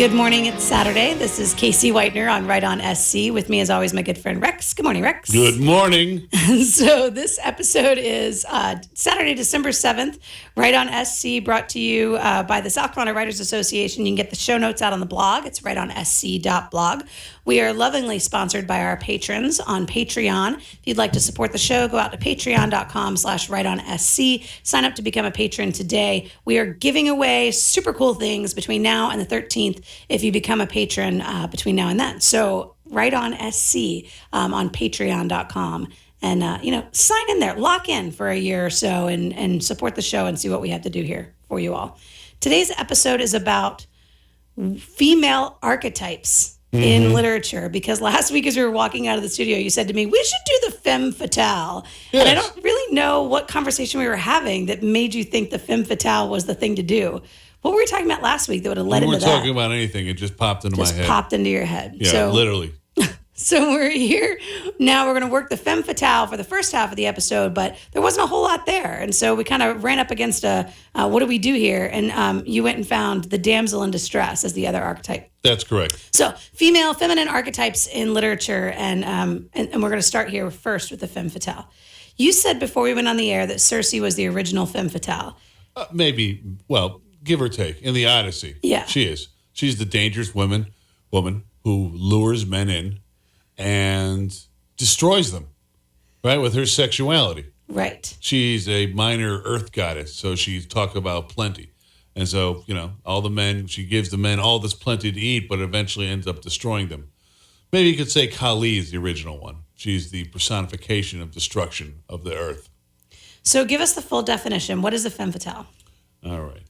Good morning. It's Saturday. This is Kasie Whitener on WriteOnSC. With me, as always, my good friend Rex. Good morning, Rex. Good morning. So this episode is Saturday, December 7th. WriteOnSC brought to you by the South Carolina Writers Association. You can get the show notes out on the blog. It's writeonsc.blog. We are lovingly sponsored by our patrons on Patreon. If you'd like to support the show, go out to patreon.com/WriteOnSC. Sign up to become a patron today. We are giving away super cool things between now and the 13th if you become a patron between now and then. So WriteOnSC on patreon.com. And, sign in there, lock in for a year or so and support the show and see what we have to do here for you all. Today's episode is about female archetypes in literature, because last week as we were walking out of the studio, you said to me, we should do the femme fatale. Yes. And I don't really know what conversation we were having that made you think the femme fatale was the thing to do. What were we talking about last week that would have led into that? We weren't talking about anything. It just popped into my head. Just popped into your head. Yeah, literally. So we're here. Now we're going to work the femme fatale for the first half of the episode, but there wasn't a whole lot there. And so we kind of ran up against what do we do here? And you went and found the damsel in distress as the other archetype. That's correct. So feminine archetypes in literature. And we're going to start here first with the femme fatale. You said before we went on the air that Circe was the original femme fatale. Maybe, well, give or take. In the Odyssey, yeah, she is. She's the dangerous woman who lures men in and destroys them, right, with her sexuality. Right. She's a minor earth goddess, so she talk about plenty. And so, all the men, she gives the men all this plenty to eat, but eventually ends up destroying them. Maybe you could say Kali is the original one. She's the personification of destruction of the earth. So give us the full definition. What is a femme fatale? All right.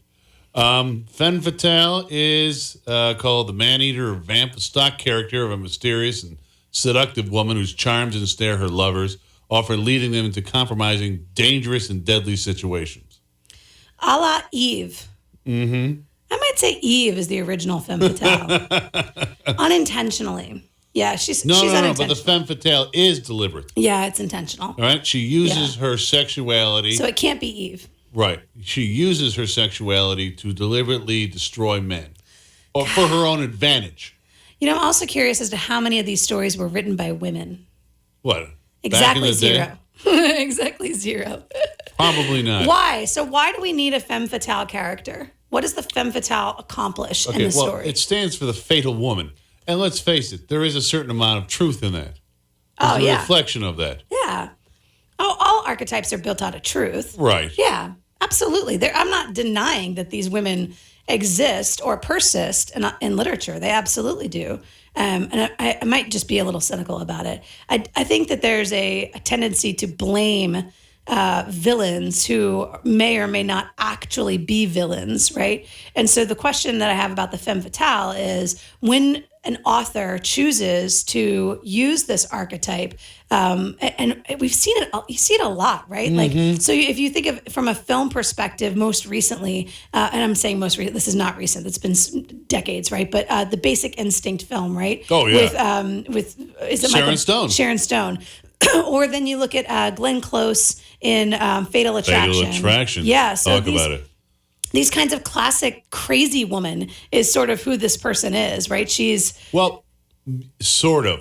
Femme fatale is called the man-eater or vamp, a stock character of a mysterious and seductive woman whose charms ensnare her lovers, often leading them into compromising, dangerous, and deadly situations. A la Eve. Mm-hmm. I might say Eve is the original femme fatale. Unintentionally. Yeah, she's unintentional. No, but the femme fatale is deliberate. Yeah, it's intentional. All right? She uses her sexuality. So it can't be Eve. Right. She uses her sexuality to deliberately destroy men or for her own advantage. I'm also curious as to how many of these stories were written by women. What? Exactly zero. Exactly zero. Probably not. Why? So why do we need a femme fatale character? What does the femme fatale accomplish in the story? It stands for the fatal woman. And let's face it, there is a certain amount of truth in that. There's a reflection of that. Yeah. Oh, all archetypes are built out of truth. Right. Yeah, absolutely. I'm not denying that these women exist or persist in literature. They absolutely do. And I might just be a little cynical about it. I think that there's a tendency to blame villains who may or may not actually be villains, right? And so the question that I have about the femme fatale is when an author chooses to use this archetype, and we've seen it, you see it a lot, right? Mm-hmm. Like, so if you think of from a film perspective, most recently, and I'm saying most recent, this is not recent, it's been decades, right? But the Basic Instinct film, right? Oh, yeah. With is it Sharon Stone? Sharon Stone. Or then you look at Glenn Close in Fatal Attraction. Fatal Attraction. Yeah. So Talk about it. These kinds of classic crazy woman is sort of who this person is, right? She's... Well, sort of.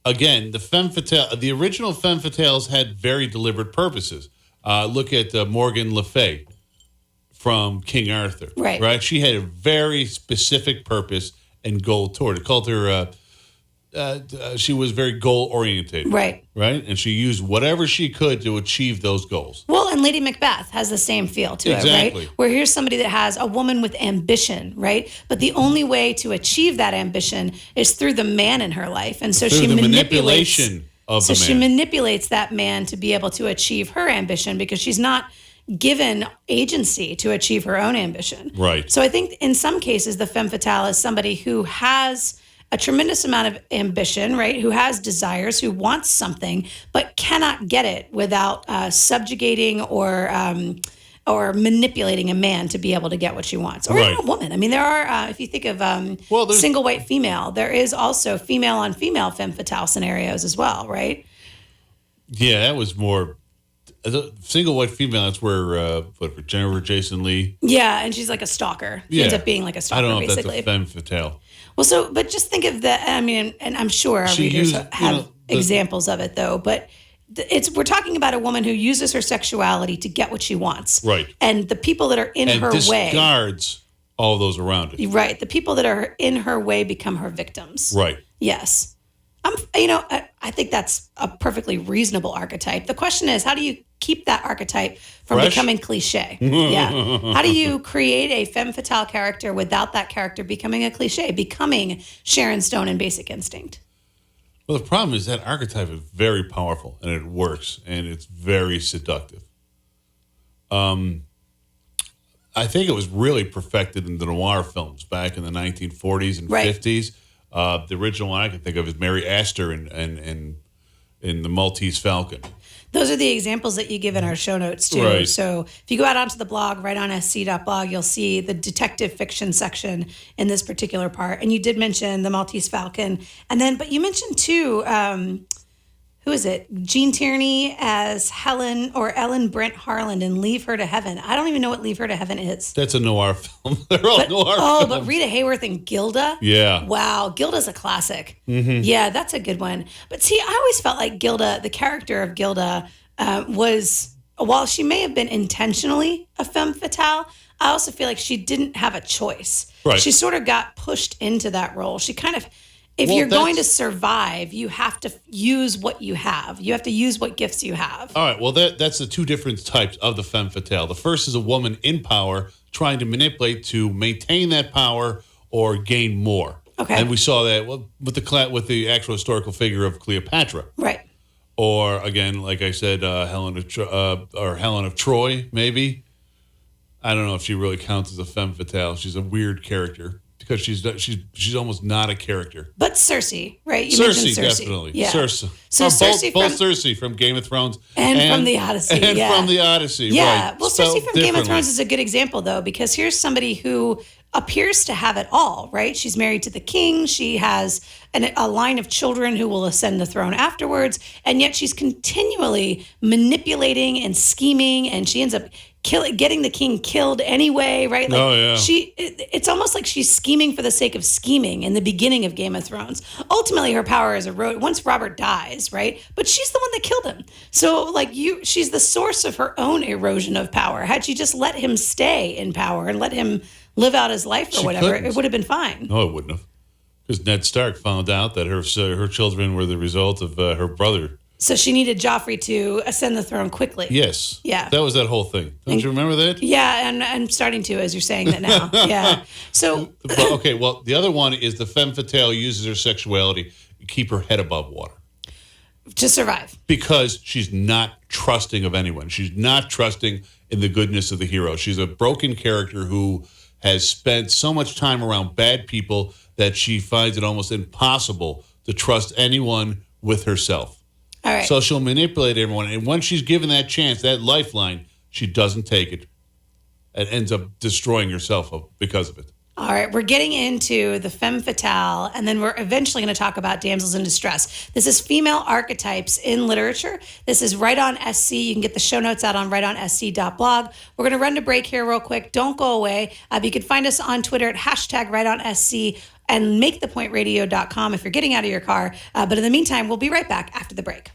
Again, the femme fatale, the original femme fatales had very deliberate purposes. Look at Morgan Le Fay from King Arthur. Right. Right? She had a very specific purpose and goal toward it. Called her... she was very goal-oriented. Right. Right? And she used whatever she could to achieve those goals. Well, and Lady Macbeth has the same feel to it, right? Where here's somebody that has a woman with ambition, right? But the only way to achieve that ambition is through the man in her life. And so she manipulates she manipulates that man to be able to achieve her ambition because she's not given agency to achieve her own ambition. Right. So I think in some cases the femme fatale is somebody who has a tremendous amount of ambition, right? Who has desires, who wants something, but cannot get it without subjugating or manipulating a man to be able to get what she wants, or even a woman. I mean, there are, if you think of single white female, there is also female on female femme fatale scenarios as well, right? Yeah, that was more as a single white female, that's where for Jennifer Jason Leigh. Yeah, and she's like a stalker. She ends up being like a stalker, I don't know basically. if that's a femme fatale. Well, but just think of that. I mean, and I'm sure our readers have examples of it, though. But we're talking about a woman who uses her sexuality to get what she wants. Right. And the people that are in her way. Discards all those around it. Right. The people that are in her way become her victims. Right. Yes. I think that's a perfectly reasonable archetype. The question is, how do you keep that archetype from becoming cliche? Yeah. How do you create a femme fatale character without that character becoming a cliche, becoming Sharon Stone in Basic Instinct? Well, the problem is that archetype is very powerful and it works and it's very seductive. I think it was really perfected in the noir films back in the 1940s and 50s. The original one I can think of is Mary Astor in The Maltese Falcon. Those are the examples that you give in our show notes, too. Right. So if you go out onto the blog, WriteOnSC.blog, you'll see the detective fiction section in this particular part. And you did mention The Maltese Falcon. But you mentioned, too, who is it? Jean Tierney as Helen or Ellen Brent Harland in Leave Her to Heaven. I don't even know what Leave Her to Heaven is. That's a noir film. They're all noir films. But Rita Hayworth and Gilda? Yeah. Wow, Gilda's a classic. Mm-hmm. Yeah, that's a good one. But see, I always felt like Gilda, the character of Gilda, was, while she may have been intentionally a femme fatale, I also feel like she didn't have a choice. Right. She sort of got pushed into that role. She kind of... If you're going to survive, you have to use what you have. You have to use what gifts you have. All right. Well, that's the two different types of the femme fatale. The first is a woman in power trying to manipulate to maintain that power or gain more. Okay. And we saw that with the actual historical figure of Cleopatra. Right. Or again, like I said, Helen of Troy, maybe. I don't know if she really counts as a femme fatale. She's a weird character. Because she's almost not a character. But Cersei, right? You mentioned Cersei, definitely. Yeah. Cersei. So Cersei both Cersei from Game of Thrones and from the Odyssey. And from the Odyssey, yeah. Right. Well, Cersei from Game of Thrones is a good example, though, because here's somebody who appears to have it all, right? She's married to the king. She has a line of children who will ascend the throne afterwards. And yet she's continually manipulating and scheming, and she ends up getting the king killed anyway, right? Like it's almost like she's scheming for the sake of scheming in the beginning of Game of Thrones. Ultimately, her power is eroded once Robert dies, right? But she's the one that killed him. So she's the source of her own erosion of power. Had she just let him stay in power and let him live out his life or whatever, it would have been fine. No, it wouldn't have. Because Ned Stark found out that her children were the result of her brother. So she needed Joffrey to ascend the throne quickly. Yes. Yeah. That was that whole thing. Don't you remember that? Yeah, and I'm starting to as you're saying that now. Yeah. So. Okay, well, the other one is the femme fatale uses her sexuality to keep her head above water. To survive. Because she's not trusting of anyone. She's not trusting in the goodness of the hero. She's a broken character who has spent so much time around bad people that she finds it almost impossible to trust anyone with herself. All right. So she'll manipulate everyone. And once she's given that chance, that lifeline, she doesn't take it and ends up destroying herself because of it. All right. We're getting into the femme fatale, and then we're eventually going to talk about damsels in distress. This is female archetypes in literature. This is WriteOnSC. You can get the show notes out on WriteOnSC.blog. We're going to run to break here real quick. Don't go away. You can find us on Twitter at #WriteOnSC. And makethepointradio.com if you're getting out of your car. But in the meantime, we'll be right back after the break.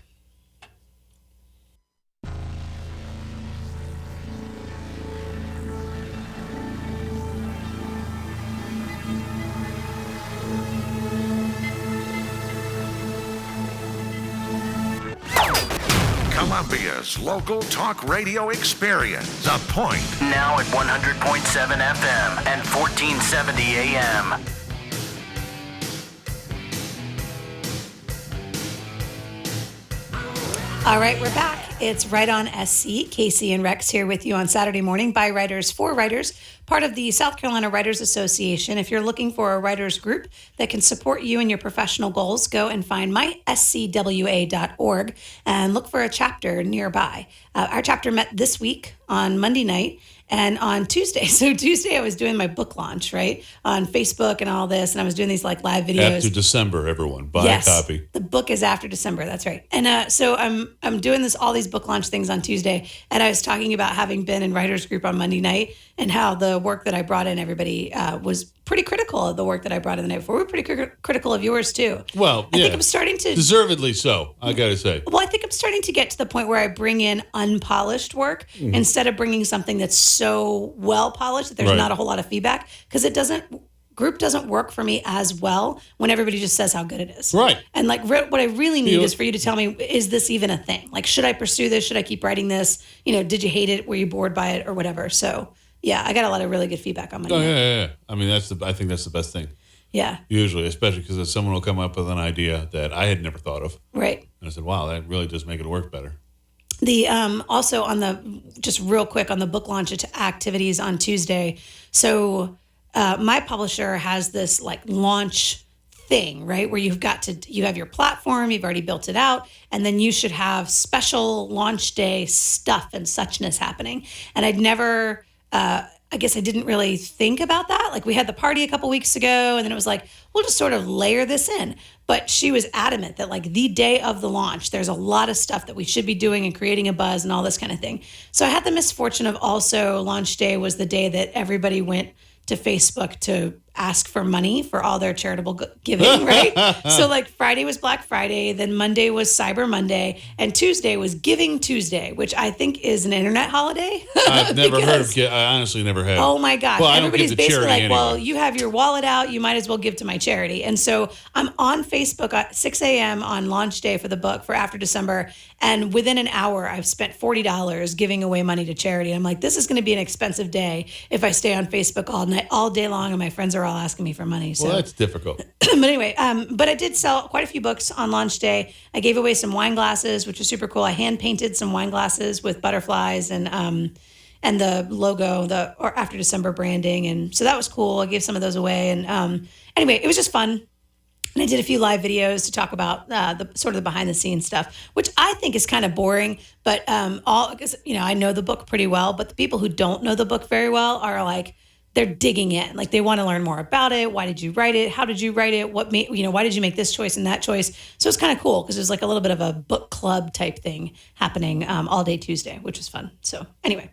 Columbia's local talk radio experience. The Point. Now at 100.7 FM and 1470 AM. All right, we're back. It's WriteOnSC. Kasie and Rex here with you on Saturday morning by writers for writers, part of the South Carolina Writers Association. If you're looking for a writers group that can support you in your professional goals, go and find myscwa.org and look for a chapter nearby. Our chapter met this week on Monday night, And on Tuesday, I was doing my book launch, right, on Facebook and all this, and I was doing these like live videos. After December, everyone buy a copy. The book is after December. That's right. And so I'm doing all these book launch things on Tuesday, and I was talking about having been in writers group on Monday night and how the work that I brought in, everybody was pretty critical of the work that I brought in the night before. We were pretty critical of yours too. Well, I think I'm starting to deservedly so. I got to say. Well, I think I'm starting to get to the point where I bring in unpolished work instead of bringing something that's so well polished that there's not a whole lot of feedback, because group doesn't work for me as well when everybody just says how good it is. Right. And like what I really need is for you to tell me, is this even a thing? Like, should I pursue this? Should I keep writing this? Did you hate it? Were you bored by it or whatever? So yeah, I got a lot of really good feedback on my yeah. I mean, I think that's the best thing. Yeah. Usually, especially because someone will come up with an idea that I had never thought of. Right. And I said, wow, that really does make it work better. The also just real quick on the book launch activities on Tuesday. So my publisher has this like launch thing, right, where you have your platform, you've already built it out, and then you should have special launch day stuff and suchness happening. And I'd never, I guess I didn't really think about that. Like, we had the party a couple weeks ago, and then it was like, we'll just sort of layer this in. But she was adamant that like the day of the launch, there's a lot of stuff that we should be doing and creating a buzz and all this kind of thing. So I had the misfortune of also launch day was the day that everybody went to Facebook to ask for money for all their charitable giving, right? So like Friday was Black Friday, then Monday was Cyber Monday, and Tuesday was Giving Tuesday, which I think is an internet holiday. I've never heard of it. I honestly never have. Oh my gosh. Well, everybody's basically like, anyway. well, you have your wallet out, you might as well give to my charity. And so I'm on Facebook at 6 a.m. on launch day for the book for After December, and within an hour, I've spent $40 giving away money to charity. I'm like, this is going to be an expensive day if I stay on Facebook all day long, and my friends are all asking me for money. So. Well, that's difficult. But anyway, but I did sell quite a few books on launch day. I gave away some wine glasses, which was super cool. I hand painted some wine glasses with butterflies and the logo, or After December branding, and so that was cool. I gave some of those away, and anyway, it was just fun. And I did a few live videos to talk about the sort of the behind the scenes stuff, which I think is kind of boring. But because I know the book pretty well, but the people who don't know the book very well are like, they're digging in. Like, they want to learn more about it. Why did you write it? How did you write it? What made, why did you make this choice and that choice? So it's kind of cool because there's like a little bit of a book club type thing happening all day Tuesday, which is fun. So anyway,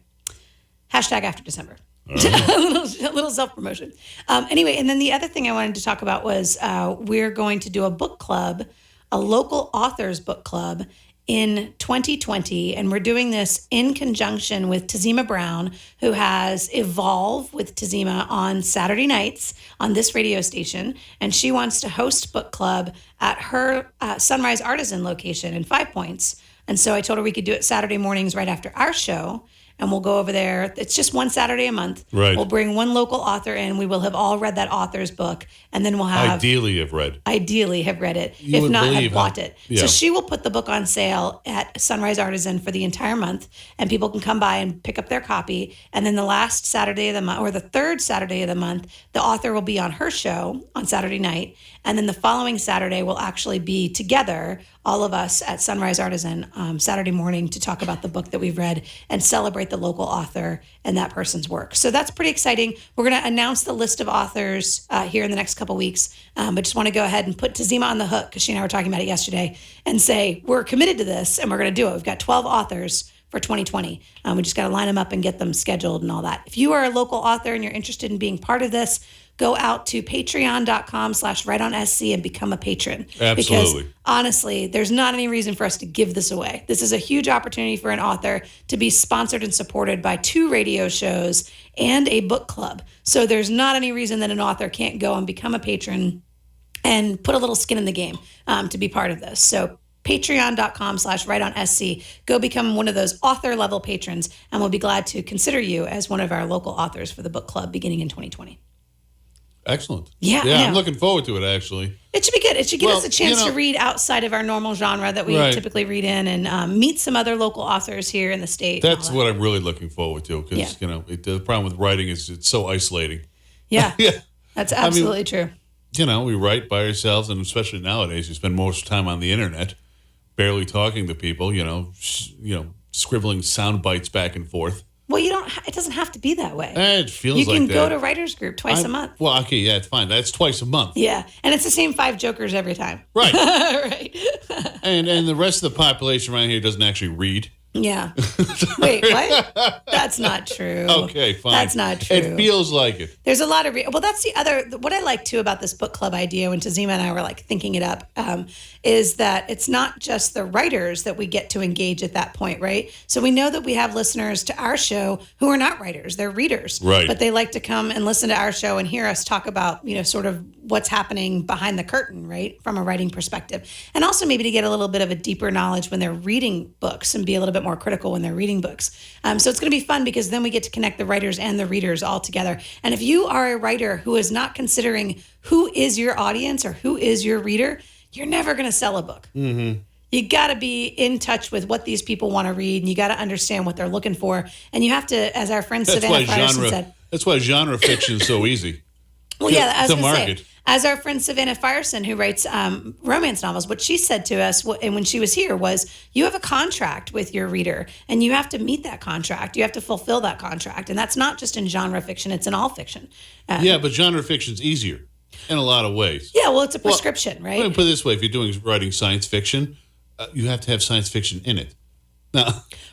hashtag After December. a little self-promotion. Anyway, and then the other thing I wanted to talk about was we're going to do a book club, a local authors book club in 2020, and we're doing this in conjunction with Tazima Brown, who has Evolve with Tazima on Saturday nights on this radio station, and she wants to host book club at her Sunrise Artisan location in 5 Points. And so I told her we could do it Saturday mornings right after our show, and we'll go over there. It's just one Saturday a month. Right. We'll bring one local author in. We will have all read that author's book, and then we'll have Ideally have read it. You if would not, have believe bought how- it. yeah. So she will put the book on sale at Sunrise Artisan for the entire month, and people can come by and pick up their copy. And then the last Saturday of the month, or the third Saturday of the month, the author will be on her show on Saturday night. And then the following Saturday, we'll actually be together, all of us at Sunrise Artisan, Saturday morning to talk about the book that we've read and celebrate the local author and that person's work. So that's pretty exciting. We're going to announce the list of authors here in the next couple weeks. But just want to go ahead and put Tazima on the hook, because she and I were talking about it yesterday, and say, we're committed to this and we're going to do it. We've got 12 authors for 2020. We just got to line them up and get them scheduled and all that. If you are a local author and you're interested in being part of this, go out to patreon.com/WriteOnSC and become a patron. Absolutely. Because honestly, there's not any reason for us to give this away. This is a huge opportunity for an author to be sponsored and supported by 2 radio shows and a book club. So there's not any reason that an author can't go and become a patron and put a little skin in the game to be part of this. So patreon.com/WriteOnSC. Go become one of those author level patrons, and we'll be glad to consider you as one of our local authors for the book club beginning in 2020. Excellent. Yeah, I'm looking forward to it, actually. It should be good. It should give Well, us a chance you know- to read outside of our normal genre that we Right. typically read in, and meet some other local authors here in the state. and all That's that. what I'm really looking forward to, because, Yeah. the problem with writing is it's so isolating. Yeah, Yeah. that's absolutely true. We write by ourselves, and especially nowadays, you spend most of the time on the internet, barely talking to people, scribbling sound bites back and forth. Well, you don't It doesn't have to be that way. It feels you like can that. go to writers group twice a month. Well, okay, yeah, it's fine. That's twice a month. Yeah, and it's the same 5 jokers every time. Right. Right. And the rest of the population around here doesn't actually read. Yeah. Wait, what? That's not true. Okay, fine. That's not true. It feels like it. There's a lot of well, that's the other. What I like too about this book club idea, when Tazima and I were like thinking it up, is that it's not just the writers that we get to engage at that point, right? So we know that we have listeners to our show who are not writers; they're readers, right? But they like to come and listen to our show and hear us talk about, sort of what's happening behind the curtain, right, from a writing perspective, and also maybe to get a little bit of a deeper knowledge when they're reading books and be a little bit more critical when they're reading books. So it's going to be fun because then we get to connect the writers and the readers all together. And if you are a writer who is not considering who is your audience or who is your reader, you're never going to sell a book. Mm-hmm. You got to be in touch with what these people want to read, and you got to understand what they're looking for. And you have to, as our friend Savannah Firestone said. That's why genre fiction is so easy. Well, yeah, I was to going to market. say, as our friend Savannah Firestone, who writes romance novels, what she said to us, and when she was here, was you have a contract with your reader, and you have to meet that contract. You have to fulfill that contract, and that's not just in genre fiction; it's in all fiction. Yeah, but genre fiction's easier in a lot of ways. Yeah, well, it's a prescription, right? Let me put it this way: if you're writing science fiction, you have to have science fiction in it. No.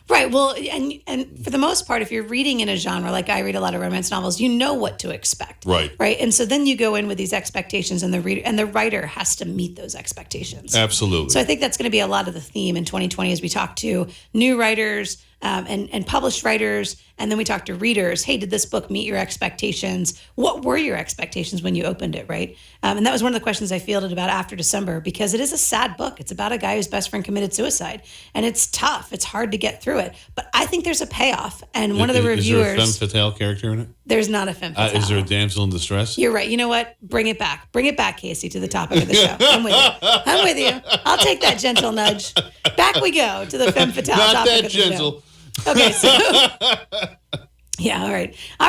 Right. Well, and for the most part, if you're reading in a genre, like I read a lot of romance novels, you know what to expect. Right. Right. And so then you go in with these expectations, and the writer has to meet those expectations. Absolutely. So I think that's going to be a lot of the theme in 2020 as we talk to new writers and published writers. And then we talk to readers. Hey, did this book meet your expectations? What were your expectations when you opened it, right? And that was one of the questions I fielded about After December, because it is a sad book. It's about a guy whose best friend committed suicide. And it's tough. It's hard to get through it. But I think there's a payoff. And one of the reviewers... Is there a femme fatale character in it? There's not a femme fatale. Is there a damsel in distress? You're right. You know what? Bring it back. Bring it back, Kasie, to the topic of the show. I'm with you. I'm with you. I'll take that gentle nudge. Back we go to the femme fatale Not topic that of the gentle. show. Okay, so yeah, all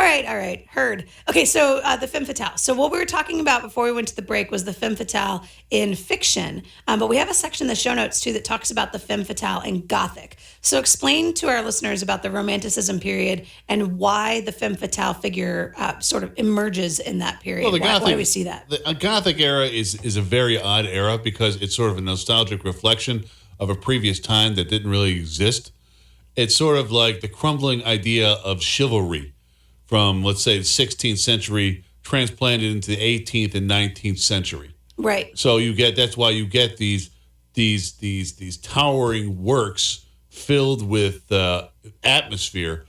right. Heard. Okay, so the femme fatale. So what we were talking about before we went to the break was the femme fatale in fiction, but we have a section in the show notes too that talks about the femme fatale in Gothic. So explain to our listeners about the Romanticism period and why the femme fatale figure sort of emerges in that period. Well, why do we see that? The Gothic era is a very odd era because it's sort of a nostalgic reflection of a previous time that didn't really exist. It's sort of like the crumbling idea of chivalry from, let's say, the 16th century transplanted into the 18th and 19th century. Right. So that's why you get these towering works filled with atmosphere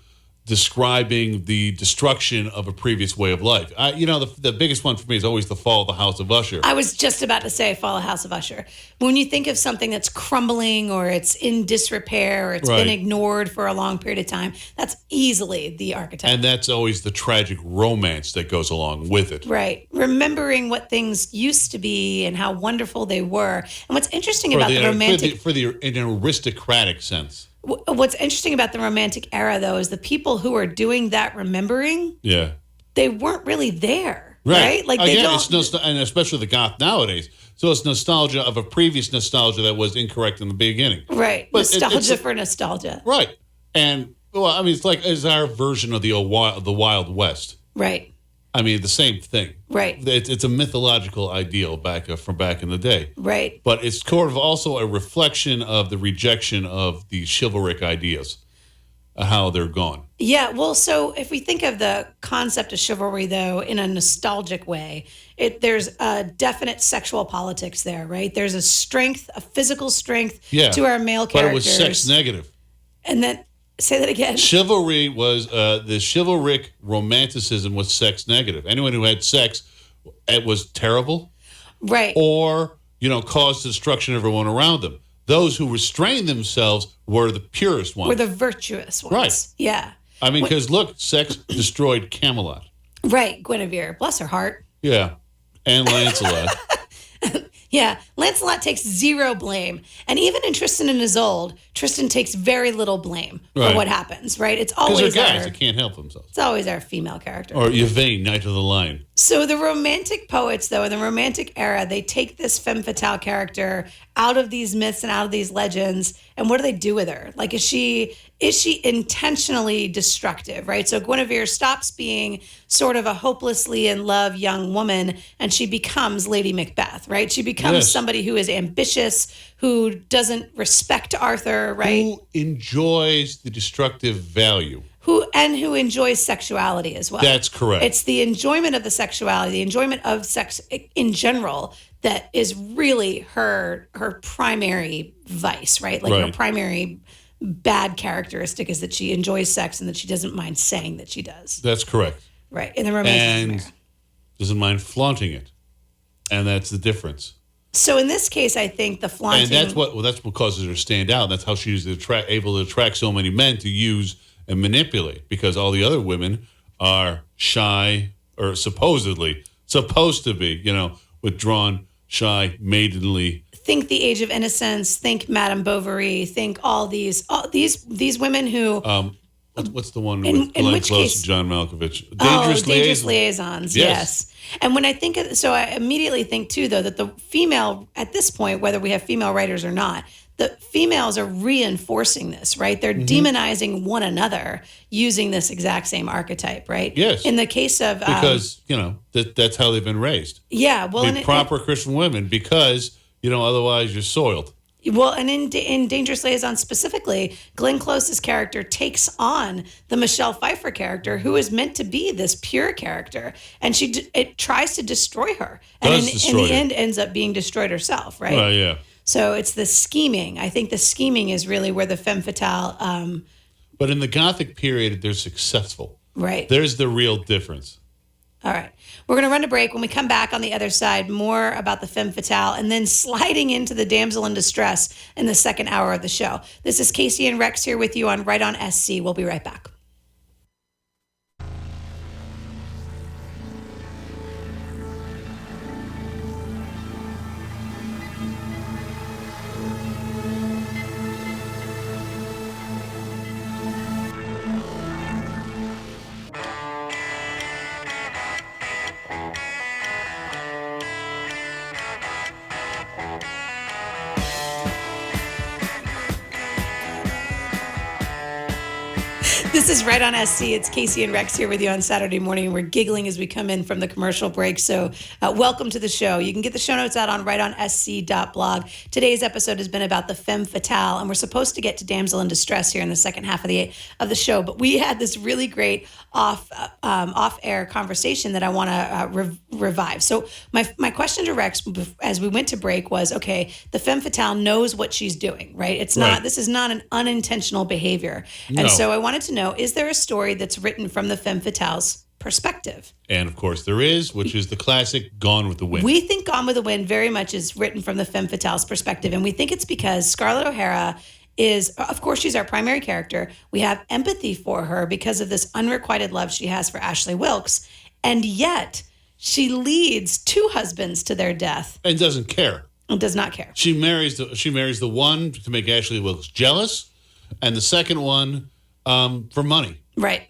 describing the destruction of a previous way of life. The biggest one for me is always the fall of the House of Usher. I was just about to say fall of House of Usher. When you think of something that's crumbling or it's in disrepair or it's been ignored for a long period of time, that's easily the archetype. And that's always the tragic romance that goes along with it. Right. Remembering what things used to be and how wonderful they were. And what's interesting about the romantic... in an aristocratic sense. What's interesting about the Romantic era, though, is the people who are doing that remembering, they weren't really there, right? Like they don't, and especially the goth nowadays. So it's nostalgia of a previous nostalgia that was incorrect in the beginning, right? But nostalgia for nostalgia, right? And it's our version of the Wild West, right? I mean, the same thing. Right. It's a mythological ideal from back in the day. Right. But it's sort of also a reflection of the rejection of the chivalric ideas, how they're gone. Yeah. Well, so if we think of the concept of chivalry, though, in a nostalgic way, there's a definite sexual politics there, right? There's a strength, a physical strength to our male characters. But it was sex negative. And then... Say that again. Chivalry was the chivalric romanticism was sex negative. Anyone who had sex, it was terrible, right? Or caused destruction of everyone around them. Those who restrained themselves were the purest ones, were the virtuous ones, right? Yeah. I mean, because look, sex destroyed Camelot, right? Guinevere, bless her heart. Yeah, and Lancelot. Yeah, Lancelot takes zero blame. And even in Tristan and Isolde, Tristan takes very little blame for what happens, right? It's always they're guys that can't help themselves. It's always our female character. Or Yvain, Knight of the Lion. So the romantic poets, though, in the romantic era, they take this femme fatale character out of these myths and out of these legends, and what do they do with her? Like, is she intentionally destructive, right? So Guinevere stops being sort of a hopelessly in love young woman, and she becomes Lady Macbeth, right? She becomes somebody who is ambitious, who doesn't respect Arthur, right? Who enjoys the destructive value. Who enjoys sexuality as well. That's correct. It's the enjoyment of the sexuality, the enjoyment of sex in general, that is really her primary vice, right? Like her primary bad characteristic is that she enjoys sex and that she doesn't mind saying that she does. That's correct. Right. In the romantic and doesn't mind flaunting it, and that's the difference. So in this case, I think the flaunting, and that's what causes her to stand out. That's how she's able to attract so many men to use and manipulate, because all the other women are shy, or supposed to be, withdrawn, shy, maidenly. Think the Age of Innocence, think Madame Bovary, think all these women who... What's the one with Glenn Close and John Malkovich? Dangerous Liaisons, yes. And when I think of... So I immediately think, too, though, that the female, at this point, whether we have female writers or not, the females are reinforcing this, right? They're demonizing one another using this exact same archetype, right? Yes. In the case of... because, that's how they've been raised. Yeah, well... Be proper Christian women, because, otherwise you're soiled. Well, and in Dangerous Liaisons specifically, Glenn Close's character takes on the Michelle Pfeiffer character, who is meant to be this pure character, and it tries to destroy her, and in the end ends up being destroyed herself, right? Yeah. So it's the scheming. I think the scheming is really where the femme fatale. But in the Gothic period, they're successful. Right. There's the real difference. All right. We're going to run a break. When we come back on the other side, more about the femme fatale, and then sliding into the damsel in distress in the second hour of the show. This is Kasie and Rex here with you on WriteOnSC. We'll be right back. This is WriteOnSC. It's Kasie and Rex here with you on Saturday morning, and we're giggling as we come in from the commercial break. So welcome to the show. You can get the show notes out on WriteOnSC.blog. Today's episode has been about the femme fatale, and we're supposed to get to damsel in distress here in the second half of the show. But we had this really great off-air conversation that I want to revive. So my question to Rex as we went to break was, okay, the femme fatale knows what she's doing, right? This is not an unintentional behavior. No. And so I wanted to know, is there a story that's written from the femme fatale's perspective? And of course there is, which is the classic Gone with the Wind. We think Gone with the Wind very much is written from the femme fatale's perspective, and we think it's because Scarlett O'Hara is, of course, she's our primary character. We have empathy for her because of this unrequited love she has for Ashley Wilkes, and yet she leads two husbands to their death. And doesn't care. And does not care. She marries the one to make Ashley Wilkes jealous, and the second one for money. Right.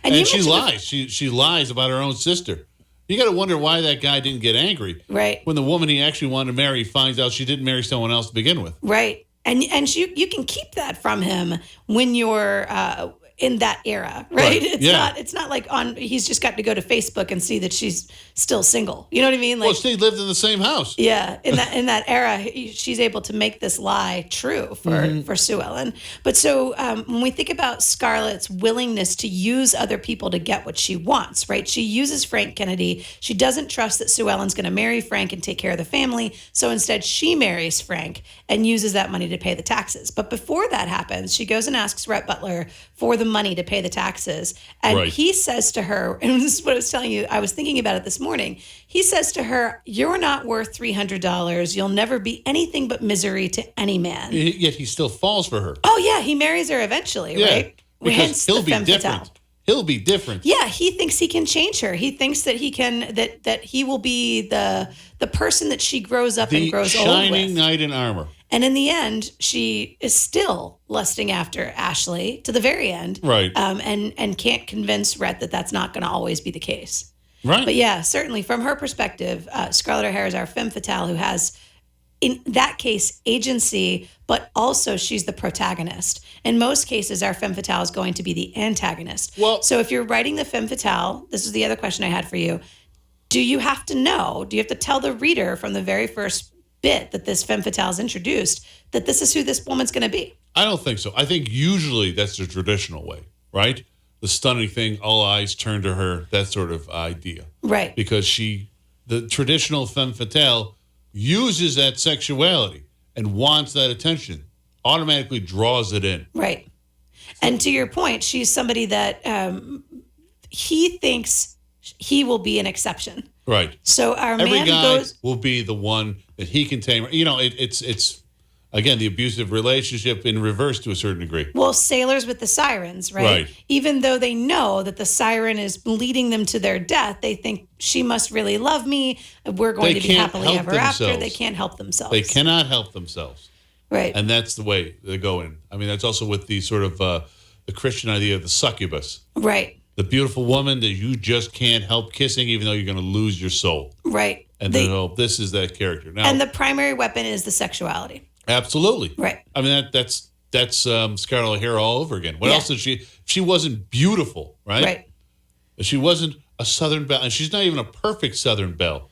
And she lies. She lies about her own sister. You got to wonder why that guy didn't get angry. Right. When the woman he actually wanted to marry finds out she didn't marry someone else to begin with. Right. And you can keep that from him when you're in that era, right? It's not like he's just got to go to Facebook and see that she's still single. You know what I mean? Like, they lived in the same house. Yeah, in that era, she's able to make this lie true for Sue Ellen. But so when we think about Scarlett's willingness to use other people to get what she wants, right? She uses Frank Kennedy. She doesn't trust that Sue Ellen's going to marry Frank and take care of the family. So instead, she marries Frank and uses that money to pay the taxes. But before that happens, she goes and asks Rhett Butler for the money to pay the taxes. And he says to her, and this is what I was telling you, I was thinking about it this morning. He says to her, "You're not worth $300. You'll never be anything but misery to any man." Yet he still falls for her. Oh, yeah. He marries her eventually, right? Because he'll be different. He'll be different. Yeah, he thinks he can change her. He thinks that he can, that he will be the person that she grows up and grows old with. The shining knight in armor. And in the end, she is still lusting after Ashley to the very end. Right. And can't convince Rhett that that's not going to always be the case. Right. But yeah, certainly from her perspective, Scarlett O'Hara is our femme fatale who has, in that case, agency, but also she's the protagonist. In most cases, our femme fatale is going to be the antagonist. Well- so if you're writing the femme fatale, this is the other question I had for you. Do you have to know? Do you have to tell the reader from the very first bit that this femme fatale is introduced that this is who this woman's going to be? I don't think so. I think usually that's the traditional way, right? The stunning thing, all eyes turn to her, that sort of idea. Right. Because the traditional femme fatale uses that sexuality and wants that attention, automatically draws it in. Right. And to your point, she's somebody that he thinks he will be an exception. Right. So our Every man guy goes... will be the one that he can tame. You know, it's again, the abusive relationship in reverse to a certain degree. Well, sailors with the sirens, right? Even though they know that the siren is leading them to their death, they think she must really love me. We're going to be happily ever after. They can't help themselves. They cannot help themselves. Right. And that's the way they go in. I mean, that's also with the sort of the Christian idea of the succubus. Right. The beautiful woman that you just can't help kissing, even though you're going to lose your soul. Right. And this is that character. Now, and the primary weapon is the sexuality. Absolutely. Right. I mean, that's Scarlett O'Hara all over again. What else did she? She wasn't beautiful, right? Right. She wasn't a Southern belle, and she's not even a perfect Southern belle,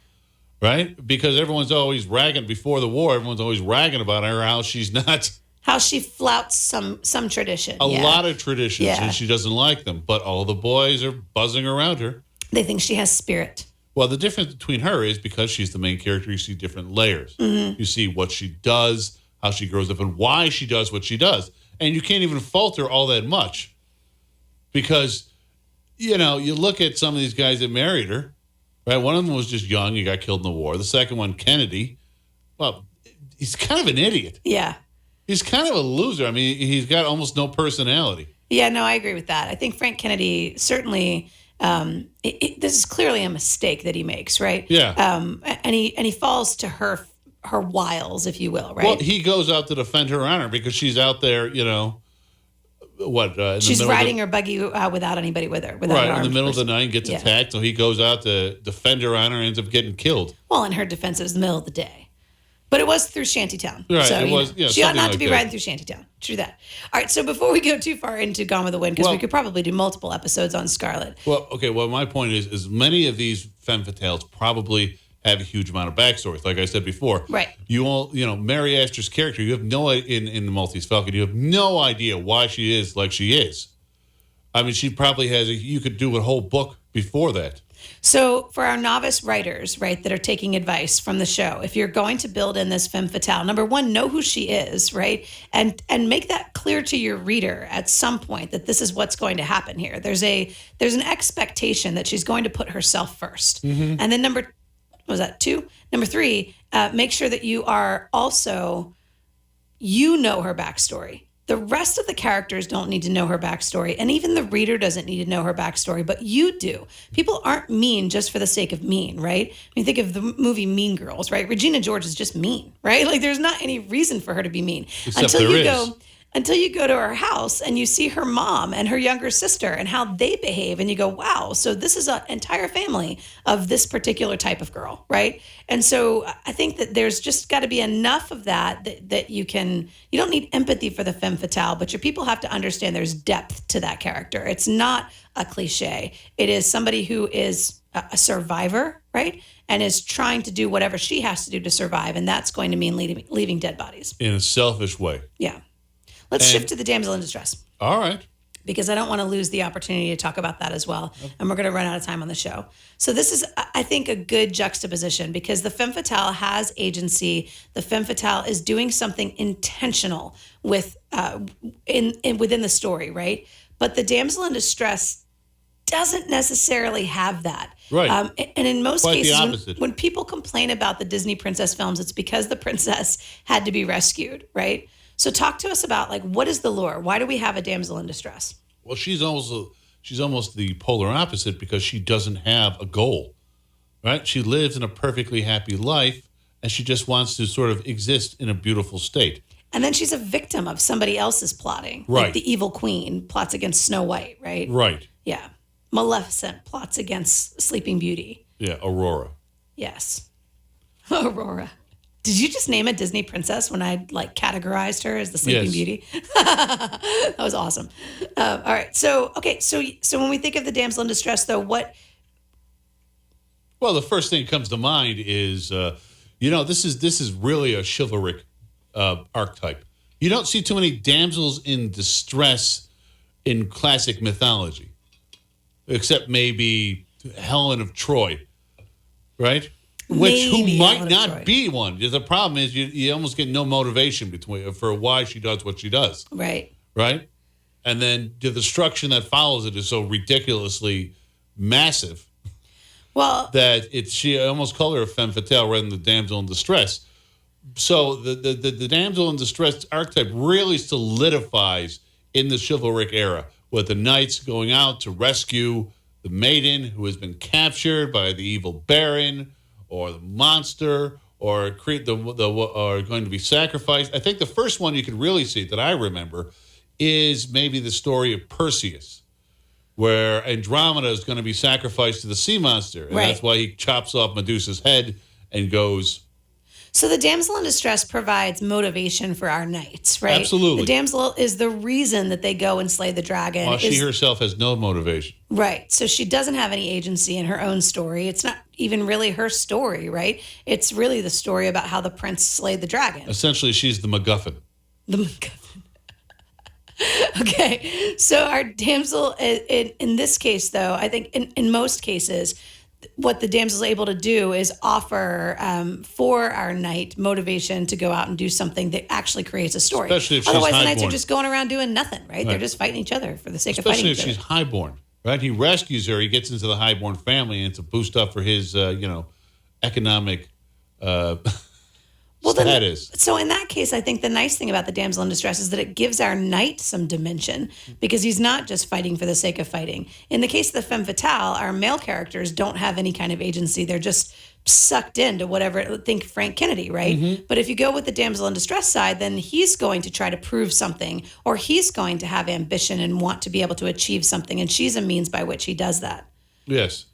right? Because everyone's always ragging before the war. Everyone's always ragging about her, how she's not. How she flouts some tradition. A lot of traditions, Yeah. and she doesn't like them. But all the boys are buzzing around her. They think she has spirit. Well, the difference between her is because she's the main character, you see different layers. Mm-hmm. You see what she does, how she grows up, and why she does what she does. And you can't even fault her all that much because, you know, you look at some of these guys that married her, right? One of them was just young. He got killed in the war. The second one, Kennedy, well, he's kind of an idiot. Yeah. He's kind of a loser. I mean, he's got almost no personality. Yeah, no, I agree with that. I think Frank Kennedy certainly, this is clearly a mistake that he makes, right? Yeah. And he falls to her wiles, if you will, right? Well, he goes out to defend her honor because she's out there, you know, she's riding her buggy without anybody with her. Without right, in the middle of the night, gets attacked, so he goes out to defend her honor and ends up getting killed. Well, in her defense, it was the middle of the day. But it was through Shantytown. Right, so, it was. Yeah, she ought not like to be that. riding through Shantytown. True that. All right, so before we go too far into Gone with the Wind, because we could probably do multiple episodes on Scarlett. Well, okay. Well, my point is many of these femme fatales probably have a huge amount of backstories. Like I said before, right? Mary Astor's character, you have no in the Maltese Falcon, you have no idea why she is like she is. I mean, she probably has. You could do a whole book before that. So for our novice writers, right, that are taking advice from the show, if you're going to build in this femme fatale, number one, know who she is, right? And make that clear to your reader at some point that this is what's going to happen here. There's an expectation that she's going to put herself first. Mm-hmm. And then number 3, make sure that you are also, know her backstory. The rest of the characters don't need to know her backstory, and even the reader doesn't need to know her backstory, but you do. People aren't mean just for the sake of mean, right? I mean, think of the movie Mean Girls, right? Regina George is just mean, right? Like, there's not any reason for her to be mean. Except Until you go to her house and you see her mom and her younger sister and how they behave, and you go, wow, so this is an entire family of this particular type of girl, right? And so I think that there's just got to be enough of that you don't need empathy for the femme fatale, but your people have to understand there's depth to that character. It's not a cliche. It is somebody who is a survivor, right? And is trying to do whatever she has to do to survive, and that's going to mean leaving dead bodies. In a selfish way. Yeah. Let's shift to the damsel in distress. All right. Because I don't want to lose the opportunity to talk about that as well. And we're going to run out of time on the show. So this is, I think, a good juxtaposition because the femme fatale has agency. The femme fatale is doing something intentional with within the story, right? But the damsel in distress doesn't necessarily have that. Right. And in most Quite cases, when people complain about the Disney princess films, it's because the princess had to be rescued, right? So talk to us about, like, what is the lure? Why do we have a damsel in distress? Well, she's almost the polar opposite because she doesn't have a goal, right? She lives in a perfectly happy life, and she just wants to sort of exist in a beautiful state. And then she's a victim of somebody else's plotting. Right. Like the evil queen plots against Snow White, right? Right. Yeah. Maleficent plots against Sleeping Beauty. Yeah, Aurora. Yes. Aurora. Did you just name a Disney princess when I categorized her as the Sleeping Beauty? That was awesome. All right. So when we think of the damsel in distress, though, what? Well, the first thing that comes to mind is, this is really a chivalric archetype. You don't see too many damsels in distress in classic mythology, except maybe Helen of Troy, right? Who might not be one. The problem is you almost get no motivation for why she does what she does. Right. Right? And then the destruction that follows it is so ridiculously massive that she almost called her a femme fatale rather than the damsel in distress. So the damsel in distress archetype really solidifies in the chivalric era with the knights going out to rescue the maiden who has been captured by the evil baron or the monster, or are going to be sacrificed. I think the first one you can really see that I remember is maybe the story of Perseus, where Andromeda is going to be sacrificed to the sea monster. And that's why he chops off Medusa's head and goes. So the damsel in distress provides motivation for our knights, right? Absolutely. The damsel is the reason that they go and slay the dragon. While she herself has no motivation. Right. So she doesn't have any agency in her own story. It's not even really her story, right? It's really the story about how the prince slayed the dragon. Essentially, she's the MacGuffin. The MacGuffin. Okay. So our damsel, in this case, though, I think in most cases, what the damsel is able to do is offer for our knight motivation to go out and do something that actually creates a story. Especially if she's Otherwise, the highborn. Knights are just going around doing nothing, right? They're just fighting each other for the sake of fighting each other. Especially if she's highborn, right? He rescues her. He gets into the highborn family, and it's a boost up for his, economic status. So in that case, I think the nice thing about the damsel in distress is that it gives our knight some dimension because he's not just fighting for the sake of fighting. In the case of the femme fatale, our male characters don't have any kind of agency. They're just sucked into whatever, think Frank Kennedy, right? Mm-hmm. But if you go with the damsel in distress side, then he's going to try to prove something, or he's going to have ambition and want to be able to achieve something, and she's a means by which he does that. Yes.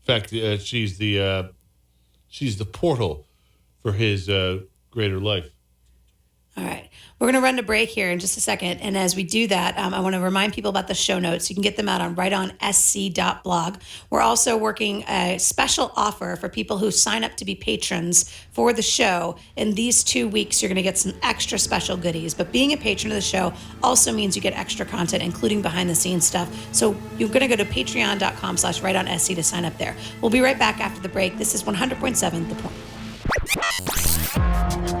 In fact, she's the portal for his greater life. All right. We're going to run to break here in just a second. And as we do that, I want to remind people about the show notes. You can get them out on WriteOnSC.blog. We're also working a special offer for people who sign up to be patrons for the show. In these 2 weeks, you're going to get some extra special goodies. But being a patron of the show also means you get extra content, including behind-the-scenes stuff. So you're going to go to patreon.com/WriteOnSC to sign up there. We'll be right back after the break. This is 100.7 The Point.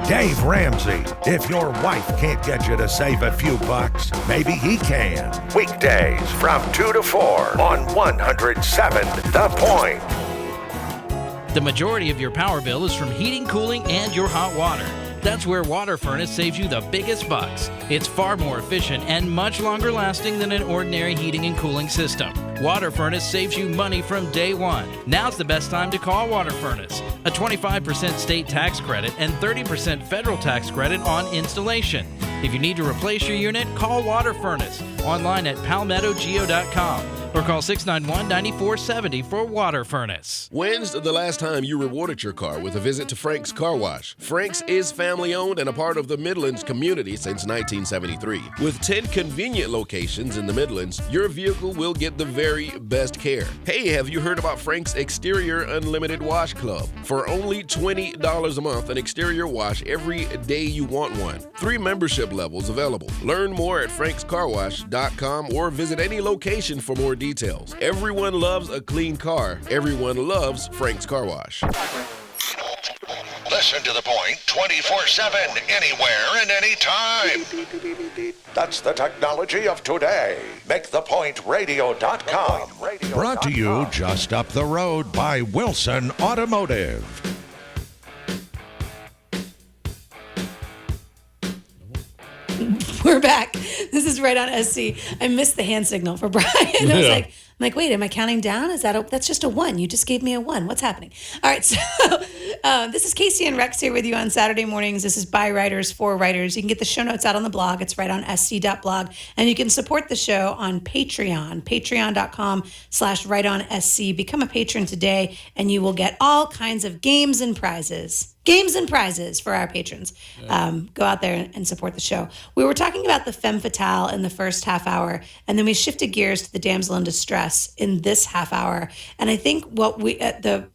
Dave Ramsey. If your wife can't get you to save a few bucks, maybe he can. Weekdays from 2 to 4 on 107 The Point. The majority of your power bill is from heating, cooling, and your hot water. That's where Water Furnace saves you the biggest bucks. It's far more efficient and much longer lasting than an ordinary heating and cooling system. Water Furnace saves you money from day one. Now's the best time to call Water Furnace. A 25% state tax credit and 30% federal tax credit on installation. If you need to replace your unit, call Water Furnace. Online at palmettogeo.com or call 691-9470 for Water Furnace. When's the last time you rewarded your car with a visit to Frank's Car Wash? Frank's is family-owned and a part of the Midlands community since 1973. With 10 convenient locations in the Midlands, your vehicle will get the very best care. Hey, have you heard about Frank's Exterior Unlimited Wash Club? For only $20 a month, an exterior wash every day you want one. 3 membership levels available. Learn more at frankscarwash.com or visit any location for more details. Everyone loves a clean car. Everyone loves Frank's Car Wash. Listen to The Point 24/7, anywhere and anytime. That's the technology of today. MakeThePointRadio.com. Brought to you just up the road by Wilson Automotive. We're back. This is Right on SC. I missed the hand signal for Brian. I was like, wait, am I counting down? That's just a 1. You just gave me a 1. What's happening? All right. So This is Kasie and Rex here with you on Saturday mornings. This is by writers for writers. You can get the show notes out on the blog. It's WriteOnSC.blog. And you can support the show on Patreon, patreon.com/WriteOnSC. Become a patron today, and you will get all kinds of games and prizes. Games and prizes for our patrons. Go out there and support the show. We were talking about the femme fatale in the first half hour, and then we shifted gears to the damsel in distress in this half hour. And I think what the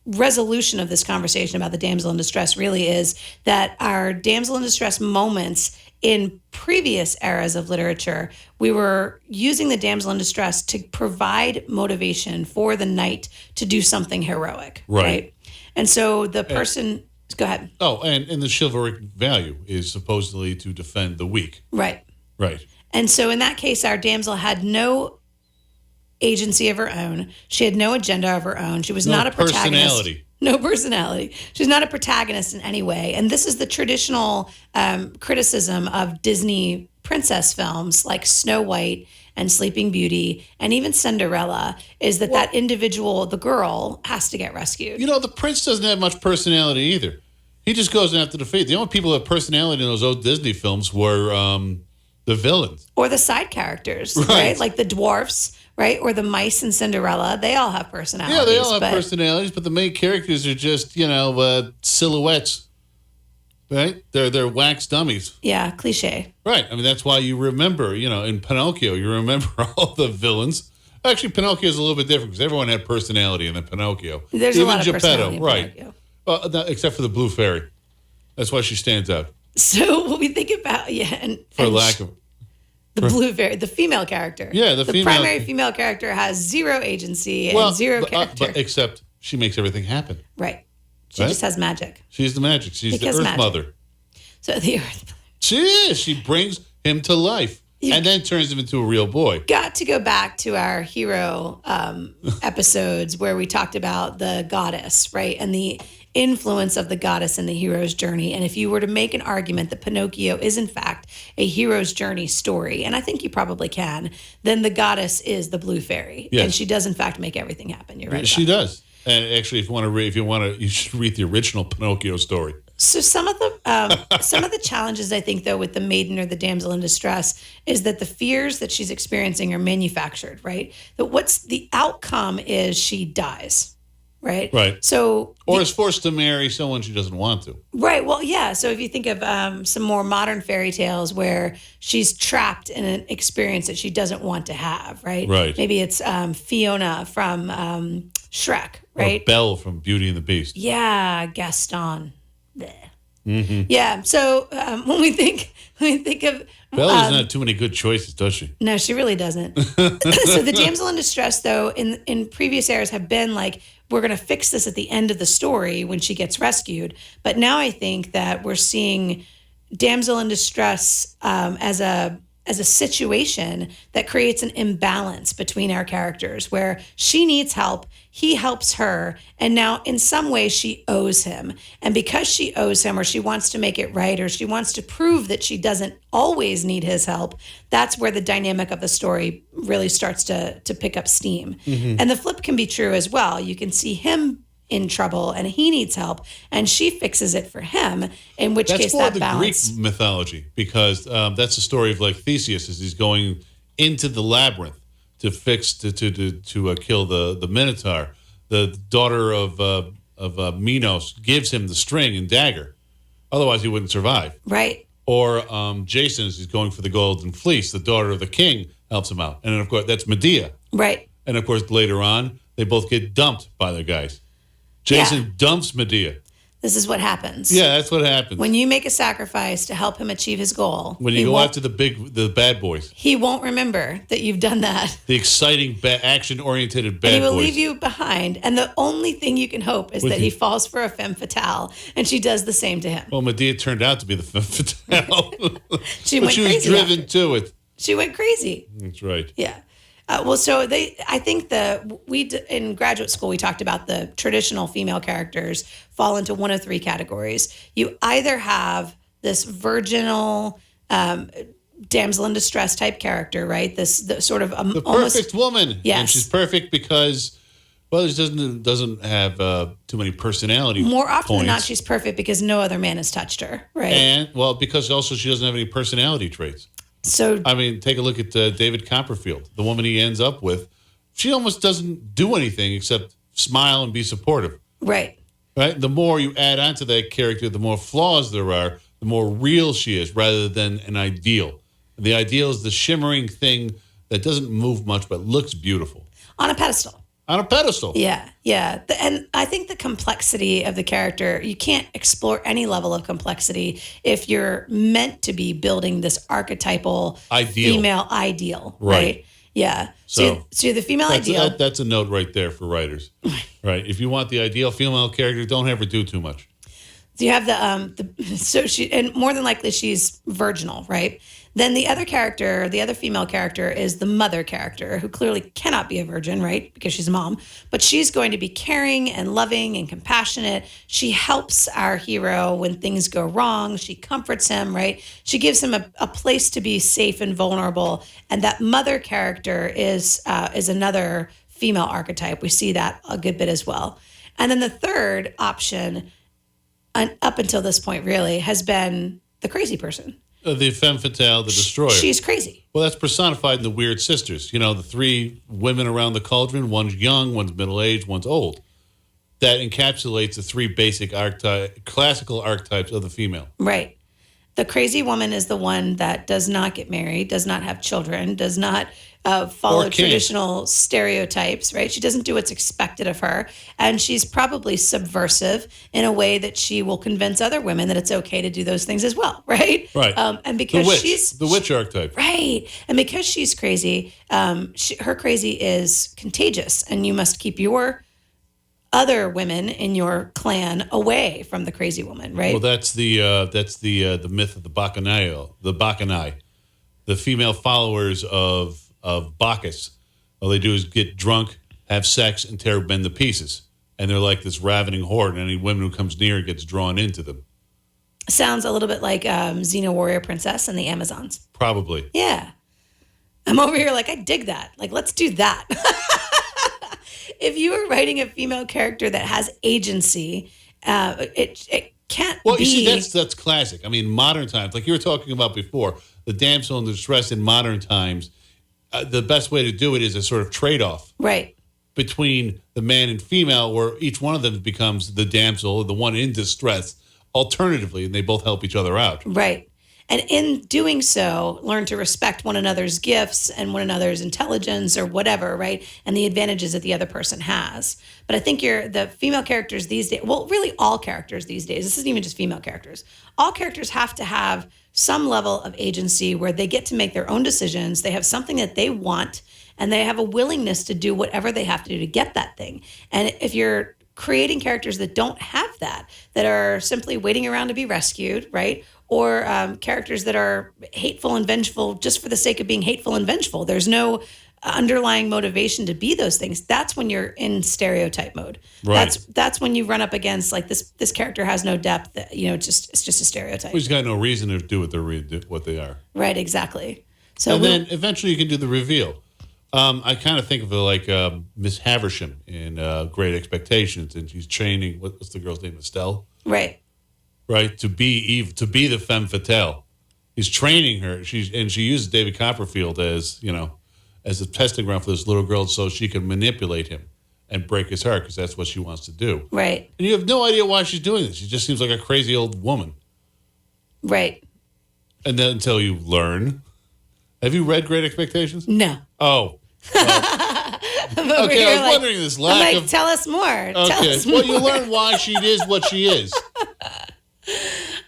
resolution of this conversation about the damsel in distress really is that our damsel in distress moments in previous eras of literature, we were using the damsel in distress to provide motivation for the knight to do something heroic, right? And so the person, go ahead. Oh, and the chivalric value is supposedly to defend the weak. Right. Right. And so in that case, our damsel had no agency of her own. She had no agenda of her own. She was not a protagonist. Personality. No personality. She's not a protagonist in any way. And this is the traditional criticism of Disney princess films like Snow White and Sleeping Beauty and even Cinderella, is that individual, the girl, has to get rescued. You know, the prince doesn't have much personality either. He just goes after the fate. The only people who have personality in those old Disney films were the villains. Or the side characters, right? Like the dwarfs, right? Or the mice in Cinderella. They all have personalities. Yeah, they all have personalities, but the main characters are just, silhouettes, right? They're wax dummies. Yeah, cliche. Right. I mean, that's why you remember, in Pinocchio, you remember all the villains. Actually, Pinocchio is a little bit different because everyone had personality in the Pinocchio. There's even a lot of Geppetto, personality in right? Pinocchio. Except for the blue fairy. That's why she stands out. So when we think about, the blue fairy, the female character. Yeah, the primary female character has zero agency and zero character. But except she makes everything happen. Right. She just has magic. She's the magic. She's the Earth Mother. So the Earth Mother. She is. She brings him to life and then turns him into a real boy. Got to go back to our hero episodes where we talked about the goddess, right? And the influence of the goddess in the hero's journey. And if you were to make an argument that Pinocchio is in fact a hero's journey story, and I think you probably can, then the goddess is the blue fairy. Yes. And she does in fact make everything happen. You're right. She does. And actually, if you want to, you should read the original Pinocchio story. So some of the challenges, I think, though, with the maiden or the damsel in distress is that the fears that she's experiencing are manufactured, right? That what's the outcome is she dies, right? Right. So is forced to marry someone she doesn't want to. Right. Well, yeah. So if you think of some more modern fairy tales where she's trapped in an experience that she doesn't want to have, right? Right. Maybe it's Fiona from Shrek, right? Or Belle from Beauty and the Beast. Yeah, Gaston. Mm-hmm. Yeah. So when we think of Belle doesn't have too many good choices, does she? No, she really doesn't. So the damsel in distress, though, in previous eras have been like, we're going to fix this at the end of the story when she gets rescued. But now I think that we're seeing damsel in distress as a situation that creates an imbalance between our characters where she needs help, he helps her, and now in some way she owes him. And because she owes him, or she wants to make it right, or she wants to prove that she doesn't always need his help, that's where the dynamic of the story really starts to pick up steam. Mm-hmm. And the flip can be true as well. You can see him in trouble and he needs help and she fixes it for him, in which case that balance. That's more the Greek mythology, because that's the story of like Theseus as he's going into the labyrinth to kill the Minotaur. The daughter of Minos gives him the string and dagger, otherwise he wouldn't survive. Right. Or Jason, as he's going for the golden fleece, the daughter of the king helps him out, and then of course that's Medea. Right. And of course later on they both get dumped by their guys. Jason dumps Medea. This is what happens. Yeah, that's what happens. When you make a sacrifice to help him achieve his goal. When you go after the bad boys. He won't remember that you've done that. The exciting, action-oriented bad boys. And he will leave you behind. And the only thing you can hope is that he falls for a femme fatale, and she does the same to him. Well, Medea turned out to be the femme fatale. She was driven to it. She went crazy. That's right. Yeah. I think in graduate school, we talked about the traditional female characters fall into one of three categories. You either have this virginal damsel in distress type character, right? The perfect woman. Yes. And she's perfect because Well, she doesn't have too many personality. More often points. than not, she's perfect because no other man has touched her, right? And because also she doesn't have any personality traits. So I mean, take a look at David Copperfield, the woman he ends up with. She almost doesn't do anything except smile and be supportive. right. Right? The more you add on to that character, the more flaws there are, the more real she is, rather than an ideal. The ideal is the shimmering thing that doesn't move much but looks beautiful. On a pedestal. On a pedestal. Yeah. And I think the complexity of the character, you can't explore any level of complexity if you're meant to be building this archetypal female ideal. Right. Yeah. So you're the female ideal. That's a note right there for writers. Right. If you want the ideal female character, don't have her do too much. So you have so she, and more than likely she's virginal, right? Then the other character, the other female character is the mother character who clearly cannot be a virgin, right? Because she's a mom, but she's going to be caring and loving and compassionate. She helps our hero when things go wrong. She comforts him, right? She gives him a place to be safe and vulnerable. And that mother character is another female archetype. We see that a good bit as well. And then the third option, and up until this point really, has been the crazy person. The femme fatale, the destroyer. She's crazy. Well, that's personified in the Weird Sisters. You know, the three women around the cauldron. One's young, one's middle-aged, one's old. That encapsulates the three basic classical archetypes of the female. Right. The crazy woman is the one that does not get married, does not have children, does not follow traditional stereotypes, right? She doesn't do what's expected of her. And she's probably subversive in a way that she will convince other women that it's okay to do those things as well, right? Right. And because the witch archetype. Right. And because she's crazy, her crazy is contagious. And you must keep your other women in your clan away from the crazy woman, right? Well, that's the myth of the Bacchanae, the female followers of Bacchus. All they do is get drunk, have sex, and tear men to pieces, and they're like this ravening horde. And any woman who comes near gets drawn into them. Sounds a little bit like Xena Warrior Princess and the Amazons. Probably. Yeah, I'm over here like I dig that. Like let's do that. If you were writing a female character that has agency, it can't be. Well, you see, that's classic. I mean, modern times, like you were talking about before, the damsel in distress in modern times, the best way to do it is a sort of trade-off. Right. Between the man and female, where each one of them becomes the damsel, the one in distress, alternatively, and they both help each other out. Right. And in doing so, learn to respect one another's gifts and one another's intelligence or whatever, right? And the advantages that the other person has. But I think the female characters these days, well, really all characters these days, this isn't even just female characters. All characters have to have some level of agency where they get to make their own decisions. They have something that they want and they have a willingness to do whatever they have to do to get that thing. And if you're creating characters that don't have that are simply waiting around to be rescued, right? Or characters that are hateful and vengeful just for the sake of being hateful and vengeful. There's no underlying motivation to be those things. That's when you're in stereotype mode. Right. That's when you run up against like this character has no depth. It's just a stereotype. Well, he's got no reason to do what they are. Right. Exactly. So then eventually you can do the reveal. I kind of think of it like Miss Havisham in Great Expectations, and she's training. What's the girl's name? Estelle. Right. Right, to be Eve, to be the femme fatale. He's training her. She uses David Copperfield as a testing ground for this little girl, so she can manipulate him and break his heart because that's what she wants to do. Right. And you have no idea why she's doing this. She just seems like a crazy old woman. Right. And then until you learn. Have you read Great Expectations? No. Oh. Well. Okay, I was wondering this lack of. Tell us more. Okay. Tell us well, more. you learn why she is what she is.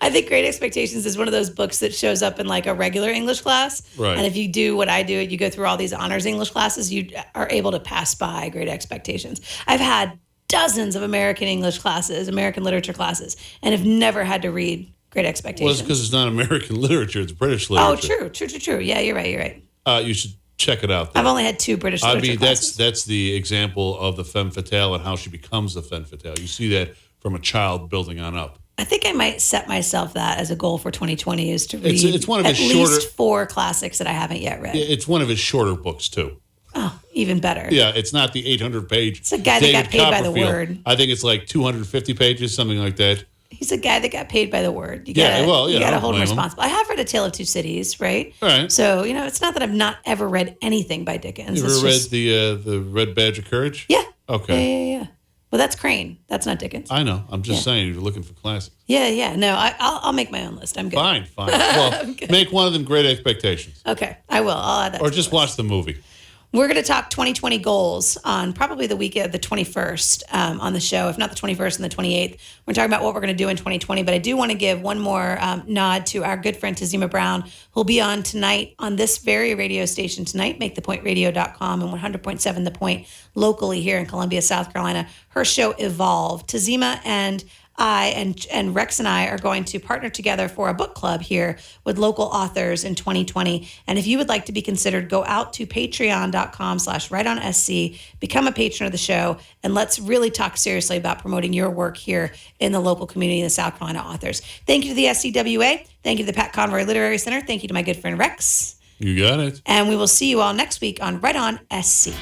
I think Great Expectations is one of those books that shows up in like a regular English class. Right. And if you do what I do, you go through all these honors English classes, you are able to pass by Great Expectations. I've had dozens of American English classes, American literature classes, and have never had to read Great Expectations. Well, it's because it's not American literature; it's British literature. Oh, true. Yeah, you're right. You should check it out. I've only had 2 British literature classes. that's the example of the femme fatale and how she becomes the femme fatale. You see that from a child building on up. I think I might set myself that as a goal for 2020 is to read it's one of his at least 4 classics that I haven't yet read. It's one of his shorter books too. Oh, even better. Yeah, it's not the 800-page. It's a guy that David got paid by the Copperfield. word. I think it's like 250 pages, something like that. He's a guy that got paid by the word. You Yeah, gotta, well, yeah, you I gotta don't hold him blame him. responsible. I have read A Tale of Two Cities, right? All right. So, it's not that I've not ever read anything by Dickens. You It's ever read just- the Red Badge of Courage? Yeah. Okay. Yeah. Well, that's Crane. That's not Dickens. I know. I'm just saying, you're looking for classics. Yeah. No, I'll make my own list. I'm good. Fine. Well, make one of them Great Expectations. Okay, I will. I'll add that. Or to just the list. watch the movie. We're going to talk 2020 goals on probably the week of the 21st on the show, if not the 21st and the 28th. We're talking about what we're going to do in 2020, but I do want to give one more nod to our good friend Tazima Brown, who'll be on tonight on this very radio station tonight, makethepointradio.com and 100.7 The Point locally here in Columbia, South Carolina. Her show Evolve. Tazima and and Rex and I are going to partner together for a book club here with local authors in 2020. And if you would like to be considered, go out to patreon.com/WriteOnSC, become a patron of the show, and let's really talk seriously about promoting your work here in the local community of the South Carolina authors. Thank you to the SCWA. Thank you to the Pat Conroy Literary Center. Thank you to my good friend Rex. You got it. And we will see you all next week on Write On SC.